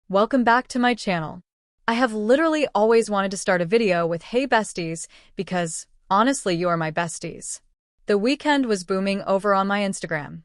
Welcome back to my channel. I have literally always wanted to start a video with "Hey besties" because, honestly, you are my besties. The weekend was booming over on my Instagram.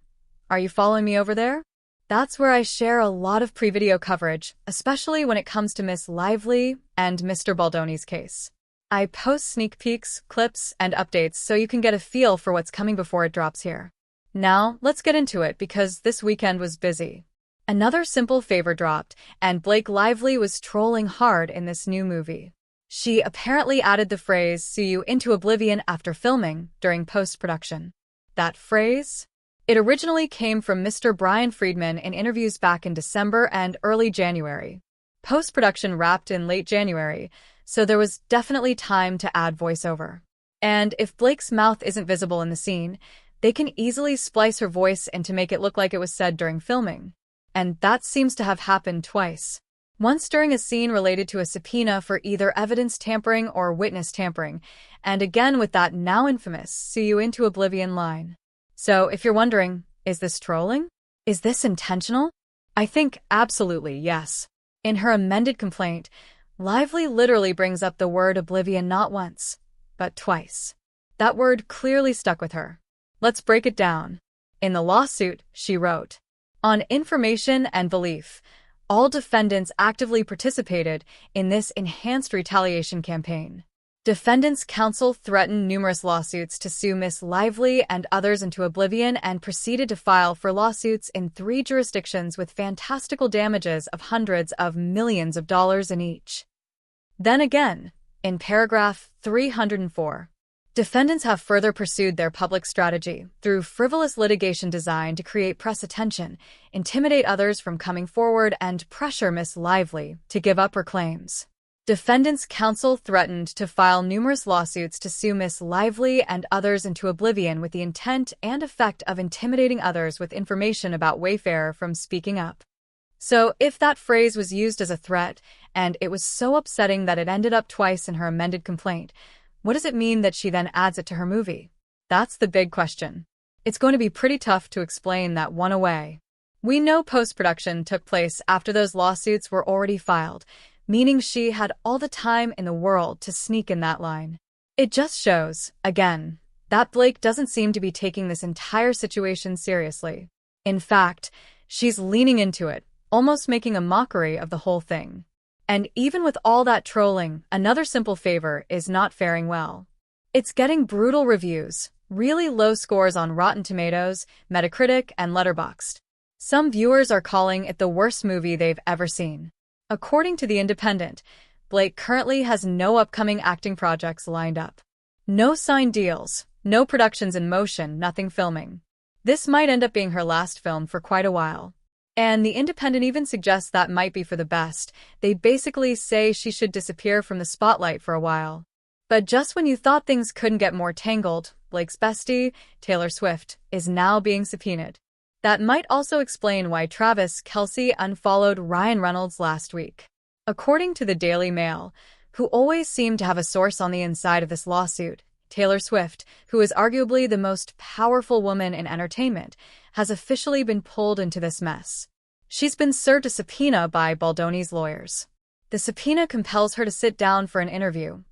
Are you following me over there? That's where I share a lot of pre-video coverage, especially when it comes to Miss Lively and Mr. Baldoni's case. I post sneak peeks, clips, and updates so you can get a feel for what's coming before it drops here. Now, let's get into it because this weekend was busy. Another simple favor dropped, and Blake Lively was trolling hard in this new movie. She apparently added the phrase "see you into oblivion" after filming during post-production. That phrase? It originally came from Mr. Brian Friedman in interviews back in December and early January. Post-production wrapped in late January, so there was definitely time to add voiceover. And if Blake's mouth isn't visible in the scene, they can easily splice her voice in to make it look like it was said during filming. And that seems to have happened twice. Once during a scene related to a subpoena for either evidence tampering or witness tampering, and again with that now infamous "see you into oblivion" line. So if you're wondering, is this trolling? Is this intentional? I think absolutely yes. In her amended complaint, Lively literally brings up the word oblivion not once, but twice. That word clearly stuck with her. Let's break it down. In the lawsuit, she wrote, "On information and belief, all defendants actively participated in this enhanced retaliation campaign. Defendants' counsel threatened numerous lawsuits to sue Miss Lively and others into oblivion and proceeded to file for lawsuits in 3 jurisdictions with fantastical damages of hundreds of millions of dollars in each." Then again, in paragraph 304, defendants have further pursued their public strategy through frivolous litigation designed to create press attention, intimidate others from coming forward, and pressure Miss Lively to give up her claims. Defendants' counsel threatened to file numerous lawsuits to sue Miss Lively and others into oblivion with the intent and effect of intimidating others with information about Wayfair from speaking up. So if that phrase was used as a threat, and it was so upsetting that it ended up twice in her amended complaint, what does it mean that she then adds it to her movie? That's the big question. It's going to be pretty tough to explain that one away. We know post-production took place after those lawsuits were already filed, meaning she had all the time in the world to sneak in that line. It just shows, again, that Blake doesn't seem to be taking this entire situation seriously. In fact, she's leaning into it, almost making a mockery of the whole thing. And even with all that trolling, another simple favor is not faring well. It's getting brutal reviews, really low scores on Rotten Tomatoes, Metacritic, and Letterboxd. Some viewers are calling it the worst movie they've ever seen. According to The Independent, Blake currently has no upcoming acting projects lined up. No signed deals, no productions in motion, nothing filming. This might end up being her last film for quite a while. And The Independent even suggests that might be for the best. They basically say she should disappear from the spotlight for a while. But just when you thought things couldn't get more tangled, Blake's bestie, Taylor Swift, is now being subpoenaed. That might also explain why Travis Kelce unfollowed Ryan Reynolds last week. According to the Daily Mail, who always seemed to have a source on the inside of this lawsuit, Taylor Swift, who is arguably the most powerful woman in entertainment, has officially been pulled into this mess. She's been served a subpoena by Baldoni's lawyers. The subpoena compels her to sit down for an interview,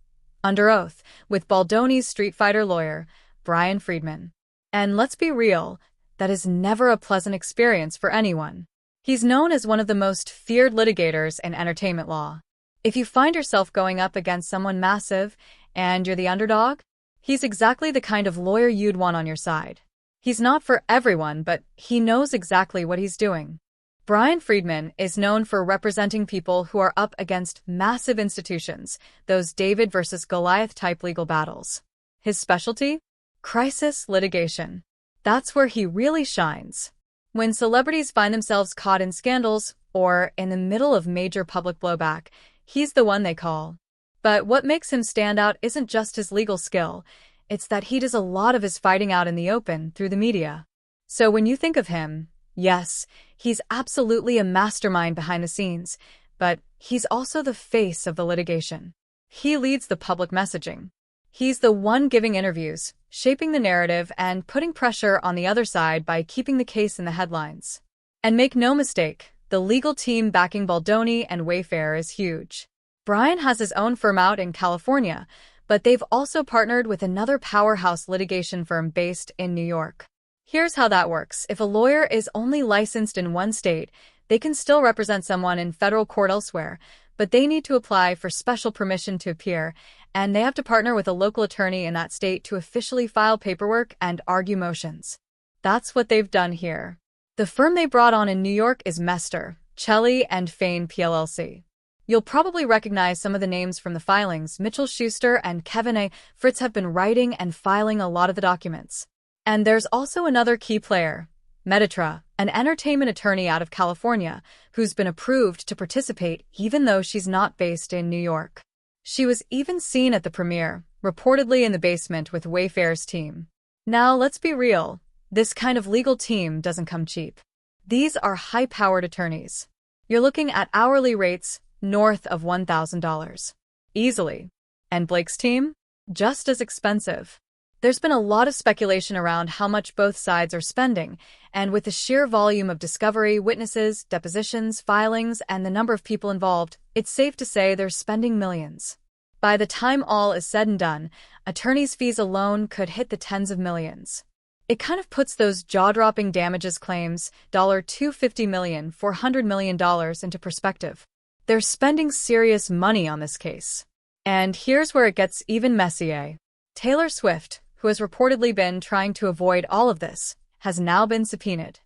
under oath, with Baldoni's Street Fighter lawyer, Brian Friedman. And let's be real, that is never a pleasant experience for anyone. He's known as one of the most feared litigators in entertainment law. If you find yourself going up against someone massive and you're the underdog, he's exactly the kind of lawyer you'd want on your side. He's not for everyone, but he knows exactly what he's doing. Brian Friedman is known for representing people who are up against massive institutions, those David versus Goliath type legal battles. His specialty? Crisis litigation. That's where he really shines. When celebrities find themselves caught in scandals or in the middle of major public blowback, he's the one they call. But what makes him stand out isn't just his legal skill, it's that he does a lot of his fighting out in the open through the media. So when you think of him, yes, he's absolutely a mastermind behind the scenes, but he's also the face of the litigation. He leads the public messaging. He's the one giving interviews, shaping the narrative, and putting pressure on the other side by keeping the case in the headlines. And make no mistake, The legal team backing Baldoni and Wayfair is huge. Bryan has his own firm out in California, but they've also partnered with another powerhouse litigation firm based in New York. Here's how that works. If a lawyer is only licensed in one state, they can still represent someone in federal court elsewhere, but they need to apply for special permission to appear, and they have to partner with a local attorney in that state to officially file paperwork and argue motions. That's what they've done here. The firm they brought on in New York is Mester, Chelly and Fain PLLC. You'll probably recognize some of the names from the filings. Mitchell Schuster and Kevin A. Fritz have been writing and filing a lot of the documents. And there's also another key player, Meditra, an entertainment attorney out of California, who's been approved to participate even though she's not based in New York. She was even seen at the premiere, reportedly in the basement with Wayfair's team. Now, let's be real. This kind of legal team doesn't come cheap. These are high-powered attorneys. You're looking at hourly rates north of $1,000. Easily. And Blake's team? Just as expensive. There's been a lot of speculation around how much both sides are spending, and with the sheer volume of discovery, witnesses, depositions, filings, and the number of people involved, it's safe to say they're spending millions. By the time all is said and done, attorneys' fees alone could hit the tens of millions. It kind of puts those jaw-dropping damages claims, $250 million, $400 million, into perspective. They're spending serious money on this case. And here's where it gets even messier. Taylor Swift, who has reportedly been trying to avoid all of this, has now been subpoenaed.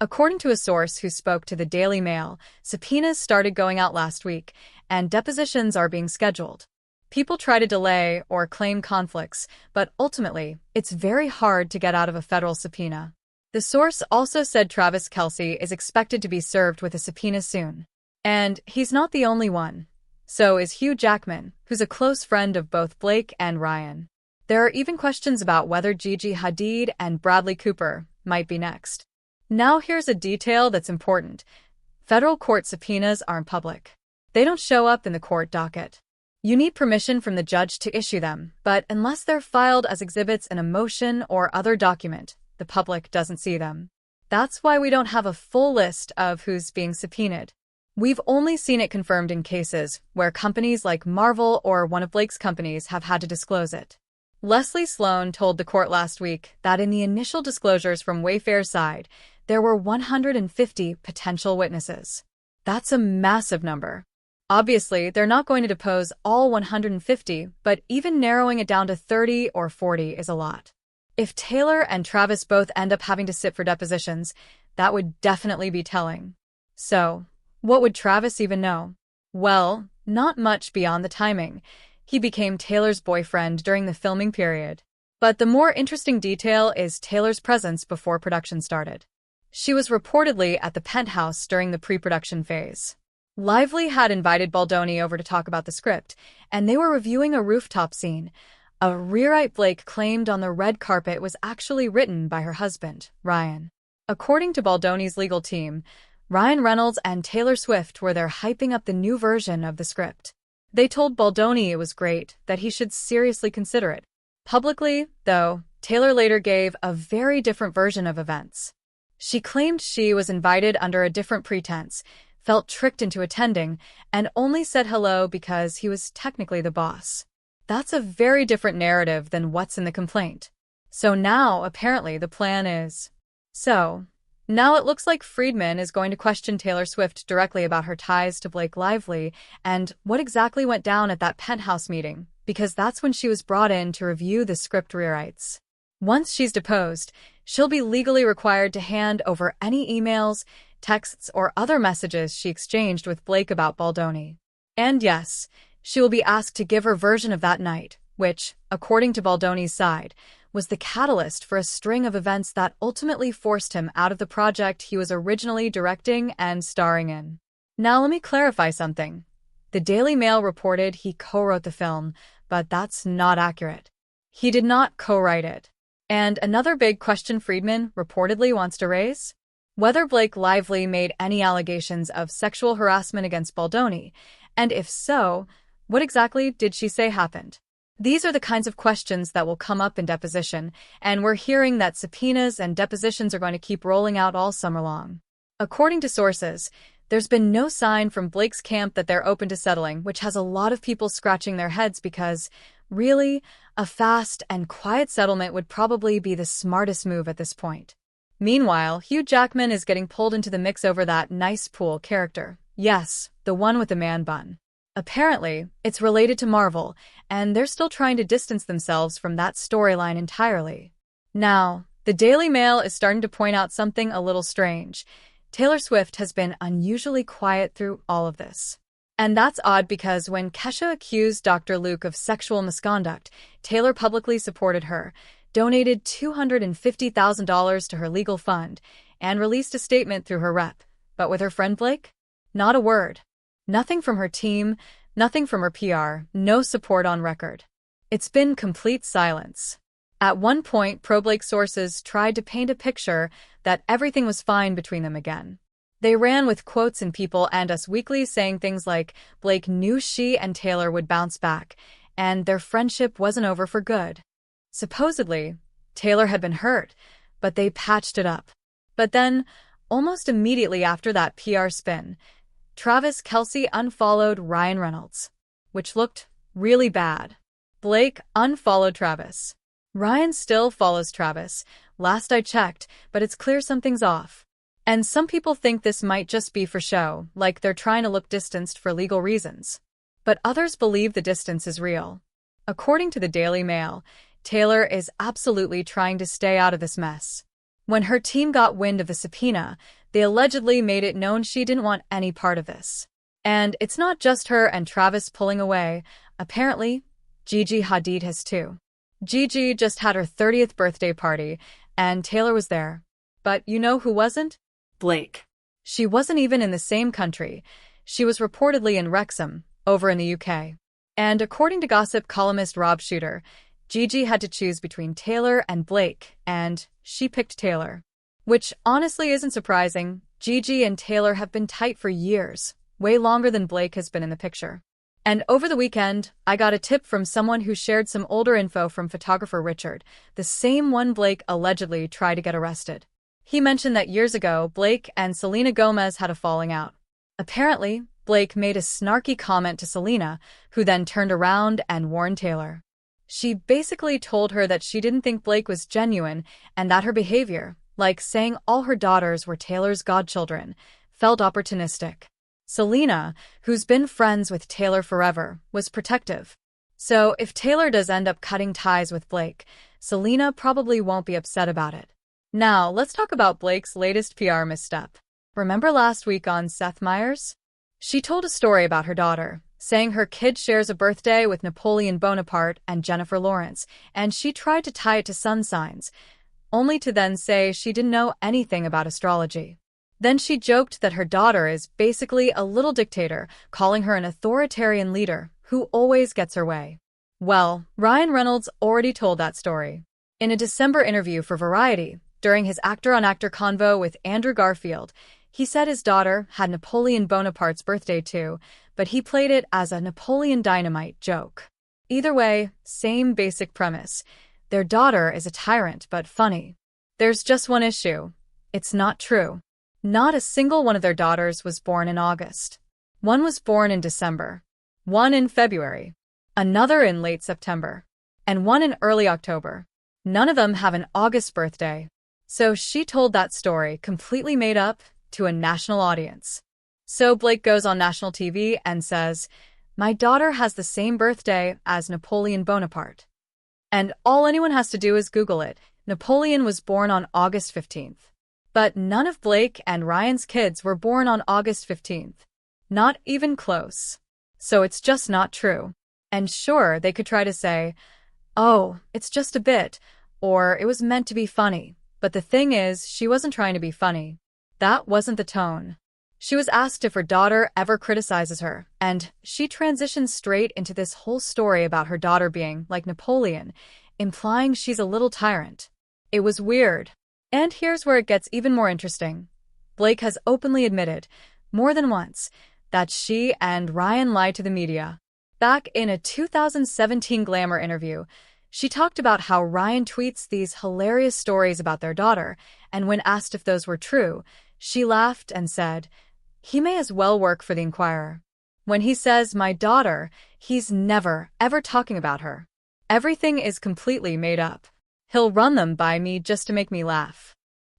According to a source who spoke to the Daily Mail, subpoenas started going out last week, and depositions are being scheduled. People try to delay or claim conflicts, but ultimately, it's very hard to get out of a federal subpoena. The source also said Travis Kelce is expected to be served with a subpoena soon. And he's not the only one. So is Hugh Jackman, who's a close friend of both Blake and Ryan. There are even questions about whether Gigi Hadid and Bradley Cooper might be next. Now here's a detail that's important. Federal court subpoenas aren't public. They don't show up in the court docket. You need permission from the judge to issue them, but unless they're filed as exhibits in a motion or other document, the public doesn't see them. That's why we don't have a full list of who's being subpoenaed. We've only seen it confirmed in cases where companies like Marvel or one of Blake's companies have had to disclose it. Leslie Sloan told the court last week that in the initial disclosures from Wayfair's side, there were 150 potential witnesses. That's a massive number. Obviously, they're not going to depose all 150, but even narrowing it down to 30 or 40 is a lot. If Taylor and Travis both end up having to sit for depositions, that would definitely be telling. So, what would Travis even know? Well, not much beyond the timing. He became Taylor's boyfriend during the filming period. But the more interesting detail is Taylor's presence before production started. She was reportedly at the penthouse during the pre-production phase. Lively had invited Baldoni over to talk about the script, and they were reviewing a rooftop scene. A rewrite Blake claimed on the red carpet was actually written by her husband, Ryan. According to Baldoni's legal team, Ryan Reynolds and Taylor Swift were there hyping up the new version of the script. They told Baldoni it was great, that he should seriously consider it. Publicly, though, Taylor later gave a very different version of events. She claimed she was invited under a different pretense, felt tricked into attending, and only said hello because he was technically the boss. That's a very different narrative than what's in the complaint. So now, apparently, the plan is... Now it looks like Friedman is going to question Taylor Swift directly about her ties to Blake Lively and what exactly went down at that penthouse meeting, because that's when she was brought in to review the script rewrites. Once she's deposed, she'll be legally required to hand over any emails, texts, or other messages she exchanged with Blake about Baldoni. And yes, she will be asked to give her version of that night, which, according to Baldoni's side, was the catalyst for a string of events that ultimately forced him out of the project he was originally directing and starring in. Now let me clarify something. The Daily Mail reported he co-wrote the film, but that's not accurate. He did not co-write it. And another big question Friedman reportedly wants to raise? Whether Blake Lively made any allegations of sexual harassment against Baldoni, and if so, what exactly did she say happened? These are the kinds of questions that will come up in deposition, and we're hearing that subpoenas and depositions are going to keep rolling out all summer long. According to sources, There's been no sign from Blake's camp that they're open to settling, which has a lot of people scratching their heads because, really, a fast and quiet settlement would probably be the smartest move at this point. Meanwhile, Hugh Jackman is getting pulled into the mix over that nice pool character. Yes, the one with the man bun. Apparently, it's related to Marvel, and they're still trying to distance themselves from that storyline entirely. Now, the Daily Mail is starting to point out something a little strange. Taylor Swift has been unusually quiet through all of this. And that's odd because when Kesha accused Dr. Luke of sexual misconduct, Taylor publicly supported her, donated $250,000 to her legal fund, and released a statement through her rep. But with her friend Blake? Not a word. Nothing from her team, nothing from her PR, no support on record. It's been complete silence. At one point, pro-Blake sources tried to paint a picture that everything was fine between them again. They ran with quotes in People and Us Weekly saying things like Blake knew she and Taylor would bounce back, and their friendship wasn't over for good. Supposedly, Taylor had been hurt, but they patched it up. But then, almost immediately after that PR spin, Travis Kelce unfollowed Ryan Reynolds, which looked really bad. Blake unfollowed Travis. Ryan still follows Travis, last I checked, but it's clear something's off. And some people think this might just be for show, like they're trying to look distanced for legal reasons. But others believe the distance is real. According to the Daily Mail, Taylor is absolutely trying to stay out of this mess. When her team got wind of the subpoena, they allegedly made it known she didn't want any part of this. And it's not just her and Travis pulling away. Apparently, Gigi Hadid has too. Gigi just had her 30th birthday party, and Taylor was there. But you know who wasn't? Blake. She wasn't even in the same country. She was reportedly in Wrexham, over in the UK. And according to gossip columnist Rob Shooter, Gigi had to choose between Taylor and Blake, and she picked Taylor. Which honestly isn't surprising. Gigi and Taylor have been tight for years, way longer than Blake has been in the picture. And over the weekend, I got a tip from someone who shared some older info from photographer Richard, the same one Blake allegedly tried to get arrested. He mentioned that years ago, Blake and Selena Gomez had a falling out. Apparently, Blake made a snarky comment to Selena, who then turned around and warned Taylor. She basically told her that she didn't think Blake was genuine and that her behavior, like saying all her daughters were Taylor's godchildren, felt opportunistic. Selena, who's been friends with Taylor forever, was protective. So if Taylor does end up cutting ties with Blake, Selena probably won't be upset about it. Now, let's talk about Blake's latest PR misstep. Remember last week on Seth Meyers? She told a story about her daughter, saying her kid shares a birthday with Napoleon Bonaparte and Jennifer Lawrence, and she tried to tie it to sun signs, only to then say she didn't know anything about astrology. Then she joked that her daughter is basically a little dictator, calling her an authoritarian leader who always gets her way. Well, Ryan Reynolds already told that story. In a December interview for Variety, during his actor-on-actor convo with Andrew Garfield, he said his daughter had Napoleon Bonaparte's birthday too, but he played it as a Napoleon Dynamite joke. Either way, same basic premise. Their daughter is a tyrant but funny. There's just one issue. It's not true. Not a single one of their daughters was born in August. One was born in December, one in February, another in late September, and one in early October. None of them have an August birthday. So she told that story, completely made up, to a national audience. So Blake goes on national TV and says, "My daughter has the same birthday as Napoleon Bonaparte." And all anyone has to do is Google it. Napoleon was born on August 15th. But none of Blake and Ryan's kids were born on August 15th. Not even close. So it's just not true. And sure, they could try to say, "Oh, it's just a bit," or "it was meant to be funny." But the thing is, she wasn't trying to be funny. That wasn't the tone. She was asked if her daughter ever criticizes her, and she transitions straight into this whole story about her daughter being like Napoleon, implying she's a little tyrant. It was weird. And here's where it gets even more interesting. Blake has openly admitted, more than once, that she and Ryan lied to the media. Back in a 2017 Glamour interview, she talked about how Ryan tweets these hilarious stories about their daughter, and when asked if those were true, she laughed and said, He may as well work for the Inquirer. When he says, "my daughter," he's never, ever talking about her. Everything is completely made up. He'll run them by me just to make me laugh.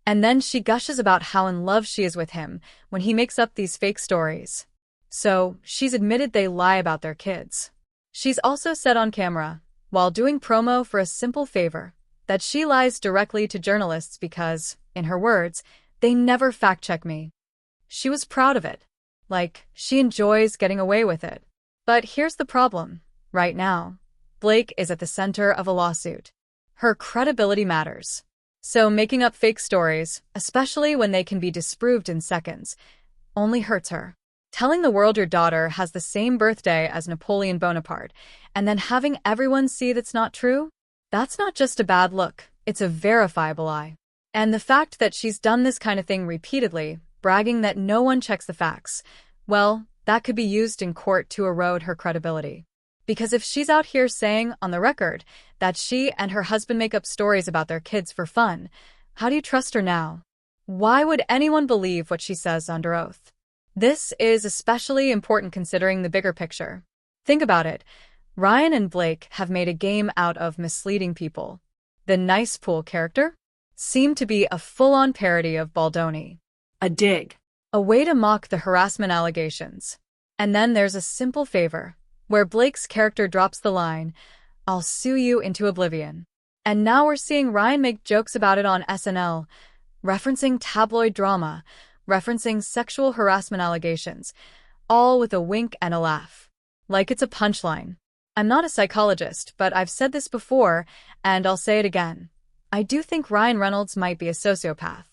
And then she gushes about how in love she is with him when he makes up these fake stories. So, she's admitted they lie about their kids. She's also said on camera, while doing promo for a simple favor, that she lies directly to journalists because, in her words, they never fact-check me. She was proud of it. Like, she enjoys getting away with it. But here's the problem. Right now, Blake is at the center of a lawsuit. Her credibility matters. So making up fake stories, especially when they can be disproved in seconds, only hurts her. Telling the world your daughter has the same birthday as Napoleon Bonaparte, and then having everyone see that's not true? That's not just a bad look, it's a verifiable lie. And the fact that she's done this kind of thing repeatedly, bragging that no one checks the facts, well, that could be used in court to erode her credibility. Because if she's out here saying, on the record, that she and her husband make up stories about their kids for fun, how do you trust her now? Why would anyone believe what she says under oath? This is especially important considering the bigger picture. Think about it. Ryan and Blake have made a game out of misleading people. The nice pool character seemed to be a full-on parody of Baldoni. A dig. A way to mock the harassment allegations. And then there's a simple favor, where Blake's character drops the line, "I'll sue you into oblivion." And now we're seeing Ryan make jokes about it on SNL, referencing tabloid drama, referencing sexual harassment allegations, all with a wink and a laugh. Like it's a punchline. I'm not a psychologist, but I've said this before, and I'll say it again. I do think Ryan Reynolds might be a sociopath.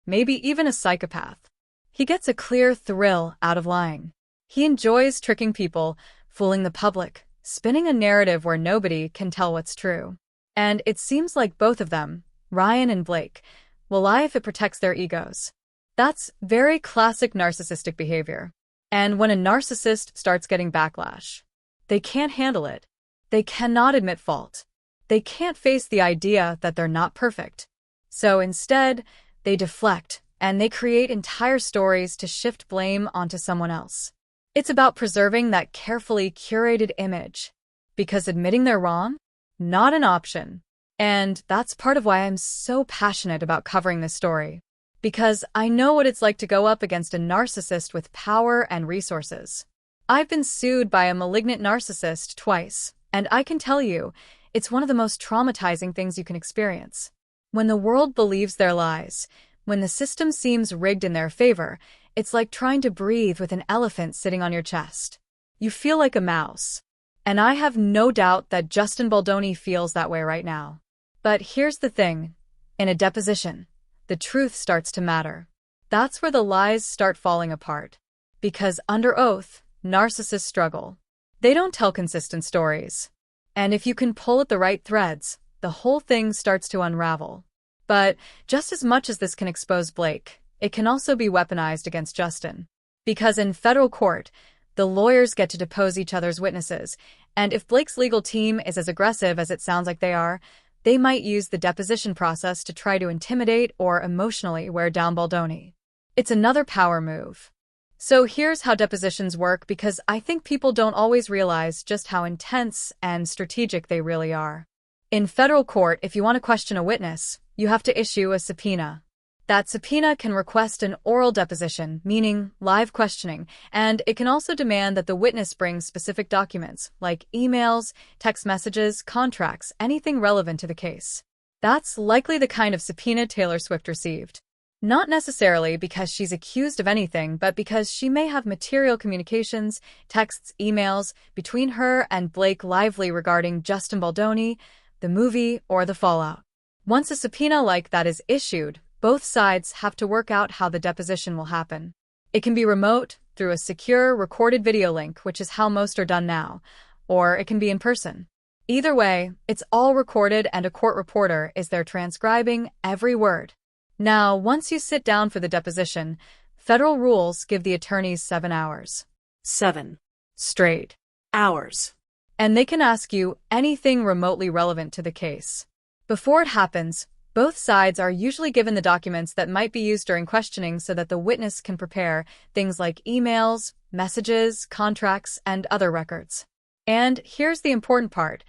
Maybe even a psychopath. He gets a clear thrill out of lying. He enjoys tricking people, fooling the public, spinning a narrative where nobody can tell what's true. And it seems like both of them, Ryan and Blake, will lie if it protects their egos. That's very classic narcissistic behavior. And when a narcissist starts getting backlash, they can't handle it. They cannot admit fault. They can't face the idea that they're not perfect. So instead, they deflect, and they create entire stories to shift blame onto someone else. It's about preserving that carefully curated image. Because admitting they're wrong? Not an option. And that's part of why I'm so passionate about covering this story. Because I know what it's like to go up against a narcissist with power and resources. I've been sued by a malignant narcissist twice, and I can tell you, it's one of the most traumatizing things you can experience. When the world believes their lies, when the system seems rigged in their favor, it's like trying to breathe with an elephant sitting on your chest. You feel like a mouse. And I have no doubt that Justin Baldoni feels that way right now. But here's the thing. In a deposition, the truth starts to matter. That's where the lies start falling apart. Because under oath, narcissists struggle. They don't tell consistent stories. And if you can pull at the right threads, the whole thing starts to unravel. But just as much as this can expose Blake, it can also be weaponized against Justin. Because in federal court, the lawyers get to depose each other's witnesses, and if Blake's legal team is as aggressive as it sounds like they are, they might use the deposition process to try to intimidate or emotionally wear down Baldoni. It's another power move. So here's how depositions work, because I think people don't always realize just how intense and strategic they really are. In federal court, if you want to question a witness, you have to issue a subpoena. That subpoena can request an oral deposition, meaning live questioning, and it can also demand that the witness bring specific documents, like emails, text messages, contracts, anything relevant to the case. That's likely the kind of subpoena Taylor Swift received. Not necessarily because she's accused of anything, but because she may have material communications, texts, emails, between her and Blake Lively regarding Justin Baldoni, the movie, or the fallout. Once a subpoena like that is issued, both sides have to work out how the deposition will happen. It can be remote, through a secure, recorded video link, which is how most are done now, or it can be in person. Either way, it's all recorded and a court reporter is there transcribing every word. Now, once you sit down for the deposition, federal rules give the attorneys 7 hours. 7 straight hours. And they can ask you anything remotely relevant to the case. Before it happens, Both sides are usually given the documents that might be used during questioning so that the witness can prepare things like emails, messages, contracts, and other records. And here's the important part.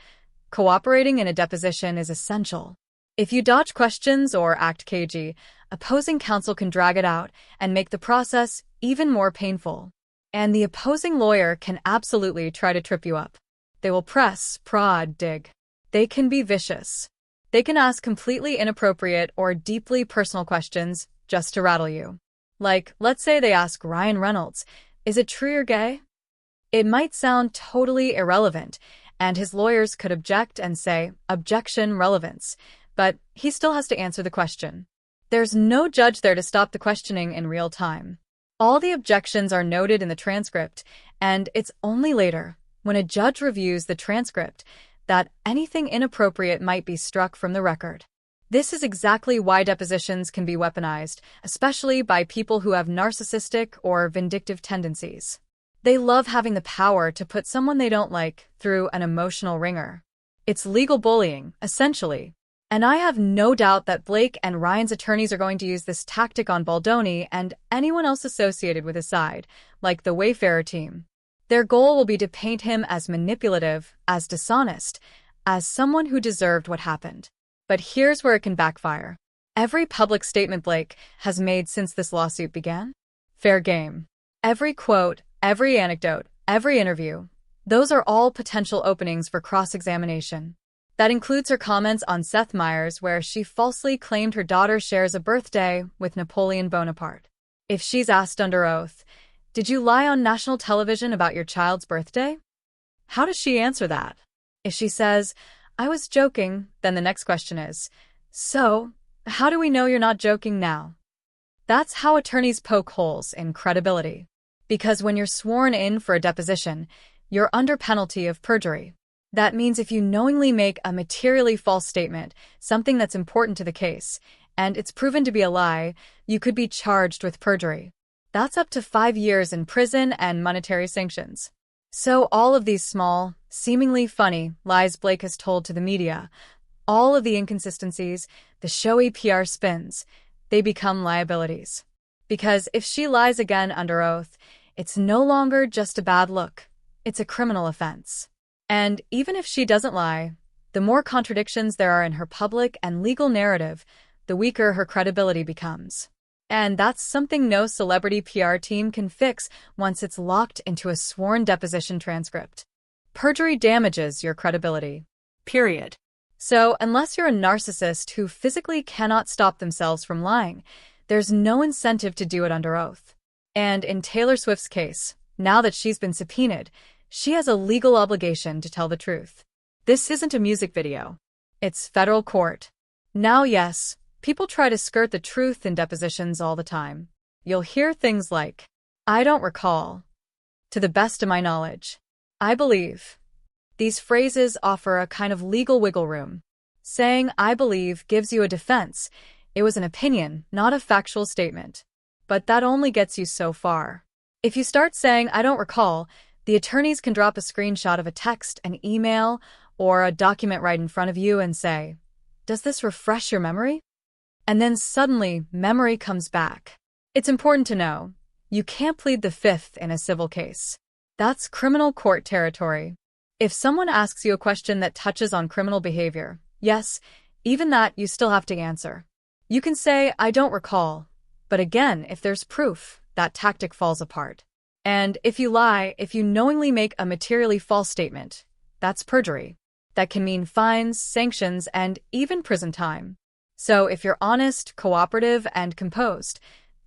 Cooperating in a deposition is essential. If you dodge questions or act cagey, opposing counsel can drag it out and make the process even more painful. And the opposing lawyer can absolutely try to trip you up. They will press, prod, dig. They can be vicious. They can ask completely inappropriate or deeply personal questions just to rattle you. Like, let's say they ask Ryan Reynolds, "Is it true you're gay?" It might sound totally irrelevant, and his lawyers could object and say, "Objection, relevance," but he still has to answer the question. There's no judge there to stop the questioning in real time. All the objections are noted in the transcript, and it's only later, when a judge reviews the transcript, that anything inappropriate might be struck from the record. This is exactly why depositions can be weaponized, especially by people who have narcissistic or vindictive tendencies. They love having the power to put someone they don't like through an emotional ringer. It's legal bullying, essentially. And I have no doubt that Blake and Ryan's attorneys are going to use this tactic on Baldoni and anyone else associated with his side, like the Wayfarer team. Their goal will be to paint him as manipulative, as dishonest, as someone who deserved what happened. But here's where it can backfire. Every public statement Blake has made since this lawsuit began? Fair game. Every quote, every anecdote, every interview, those are all potential openings for cross-examination. That includes her comments on Seth Meyers, where she falsely claimed her daughter shares a birthday with Napoleon Bonaparte. If she's asked under oath, "Did you lie on national television about your child's birthday?" How does she answer that? If she says, "I was joking," then the next question is, "So, how do we know you're not joking now?" That's how attorneys poke holes in credibility. Because when you're sworn in for a deposition, you're under penalty of perjury. That means if you knowingly make a materially false statement, something that's important to the case, and it's proven to be a lie, you could be charged with perjury. That's up to 5 years in prison and monetary sanctions. So all of these small, seemingly funny lies Blake has told to the media, all of the inconsistencies, the showy PR spins, they become liabilities. Because if she lies again under oath, it's no longer just a bad look, it's a criminal offense. And even if she doesn't lie, the more contradictions there are in her public and legal narrative, the weaker her credibility becomes. And that's something no celebrity PR team can fix once it's locked into a sworn deposition transcript. Perjury damages your credibility. Period. So, unless you're a narcissist who physically cannot stop themselves from lying, there's no incentive to do it under oath. And in Taylor Swift's case, now that she's been subpoenaed, she has a legal obligation to tell the truth. This isn't a music video. It's federal court. Now, yes, people try to skirt the truth in depositions all the time. You'll hear things like, "I don't recall," "to the best of my knowledge," "I believe." These phrases offer a kind of legal wiggle room. Saying "I believe" gives you a defense. It was an opinion, not a factual statement. But that only gets you so far. If you start saying "I don't recall," the attorneys can drop a screenshot of a text, an email, or a document right in front of you and say, "Does this refresh your memory?" And then suddenly, memory comes back. It's important to know, you can't plead the fifth in a civil case. That's criminal court territory. If someone asks you a question that touches on criminal behavior, yes, even that you still have to answer. You can say, "I don't recall," but again, if there's proof, that tactic falls apart. And if you lie, if you knowingly make a materially false statement, that's perjury. That can mean fines, sanctions, and even prison time. So if you're honest, cooperative, and composed,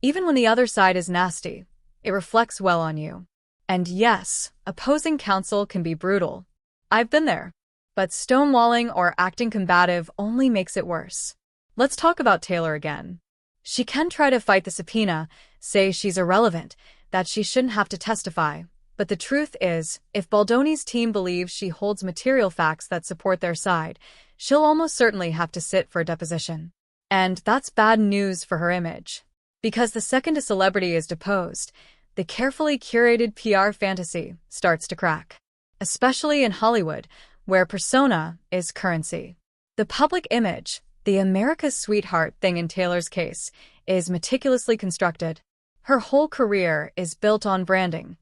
even when the other side is nasty, it reflects well on you. And yes, opposing counsel can be brutal. I've been there. But stonewalling or acting combative only makes it worse. Let's talk about Taylor again. She can try to fight the subpoena, say she's irrelevant, that she shouldn't have to testify. But the truth is, if Baldoni's team believes she holds material facts that support their side, she'll almost certainly have to sit for a deposition. And that's bad news for her image. Because the second a celebrity is deposed, the carefully curated PR fantasy starts to crack. Especially in Hollywood, where persona is currency. The public image, The America's Sweetheart thing in Taylor's case is meticulously constructed. Her whole career is built on branding.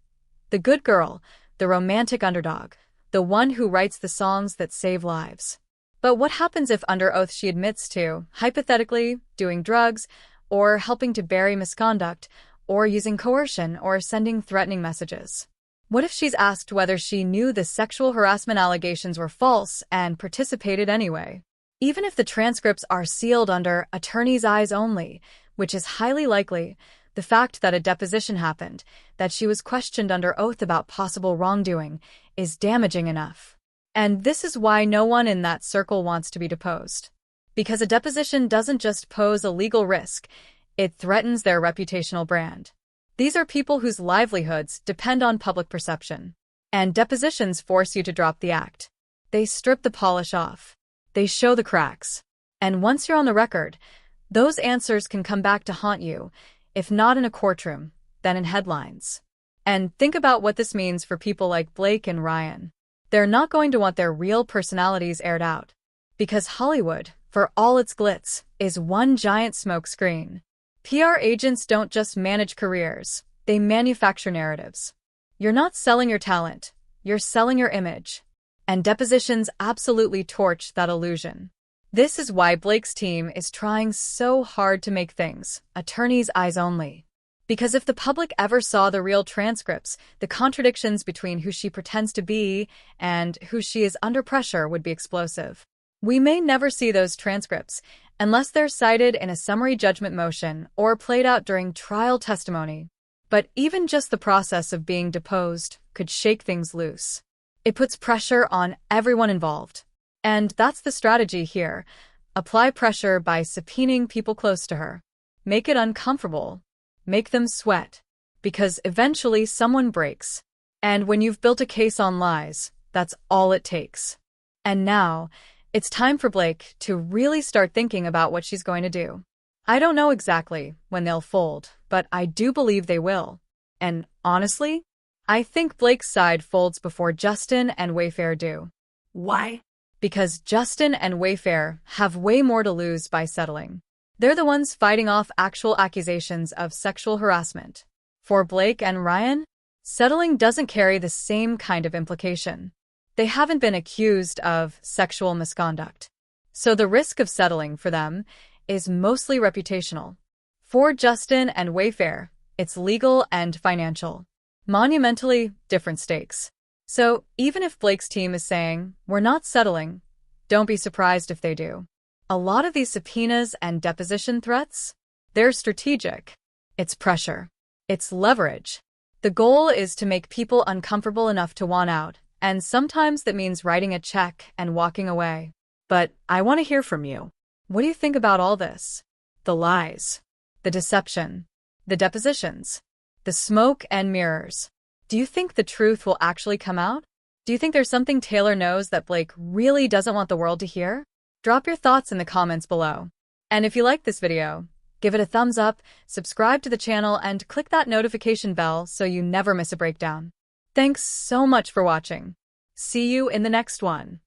The good girl, the romantic underdog, the one who writes the songs that save lives. But what happens if under oath she admits to, hypothetically, doing drugs, or helping to bury misconduct, or using coercion, or sending threatening messages? What if she's asked whether she knew the sexual harassment allegations were false and participated anyway? Even if the transcripts are sealed under attorney's eyes only, which is highly likely, the fact that a deposition happened, that she was questioned under oath about possible wrongdoing, is damaging enough. And this is why no one in that circle wants to be deposed. Because a deposition doesn't just pose a legal risk, it threatens their reputational brand. These are people whose livelihoods depend on public perception. And depositions force you to drop the act. They strip the polish off. They show the cracks. And once you're on the record, those answers can come back to haunt you, if not in a courtroom, then in headlines. And think about what this means for people like Blake and Ryan. They're not going to want their real personalities aired out. Because Hollywood, for all its glitz, is one giant smokescreen. PR agents don't just manage careers, they manufacture narratives. You're not selling your talent, you're selling your image. And depositions absolutely torch that illusion. This is why Blake's team is trying so hard to make things attorney's eyes only. Because if the public ever saw the real transcripts, the contradictions between who she pretends to be and who she is under pressure would be explosive. We may never see those transcripts unless they're cited in a summary judgment motion or played out during trial testimony. But even just the process of being deposed could shake things loose. It puts pressure on everyone involved. And that's the strategy here. Apply pressure by subpoenaing people close to her. Make it uncomfortable. Make them sweat. Because eventually someone breaks. And when you've built a case on lies, that's all it takes. And now, it's time for Blake to really start thinking about what she's going to do. I don't know exactly when they'll fold, but I do believe they will. And honestly, I think Blake's side folds before Justin and Wayfair do. Why? Because Justin and Wayfair have way more to lose by settling. They're the ones fighting off actual accusations of sexual harassment. For Blake and Ryan, settling doesn't carry the same kind of implication. They haven't been accused of sexual misconduct. So the risk of settling for them is mostly reputational. For Justin and Wayfair, it's legal and financial. Monumentally different stakes. So even if Blake's team is saying, we're not settling, don't be surprised if they do. A lot of these subpoenas and deposition threats, they're strategic. It's pressure. It's leverage. The goal is to make people uncomfortable enough to want out, and sometimes that means writing a check and walking away. But I want to hear from you. What do you think about all this? The lies, the deception, the depositions, the smoke and mirrors. Do you think the truth will actually come out? Do you think there's something Taylor knows that Blake really doesn't want the world to hear? Drop your thoughts in the comments below. And if you like this video, give it a thumbs up, subscribe to the channel, and click that notification bell so you never miss a breakdown. Thanks so much for watching. See you in the next one.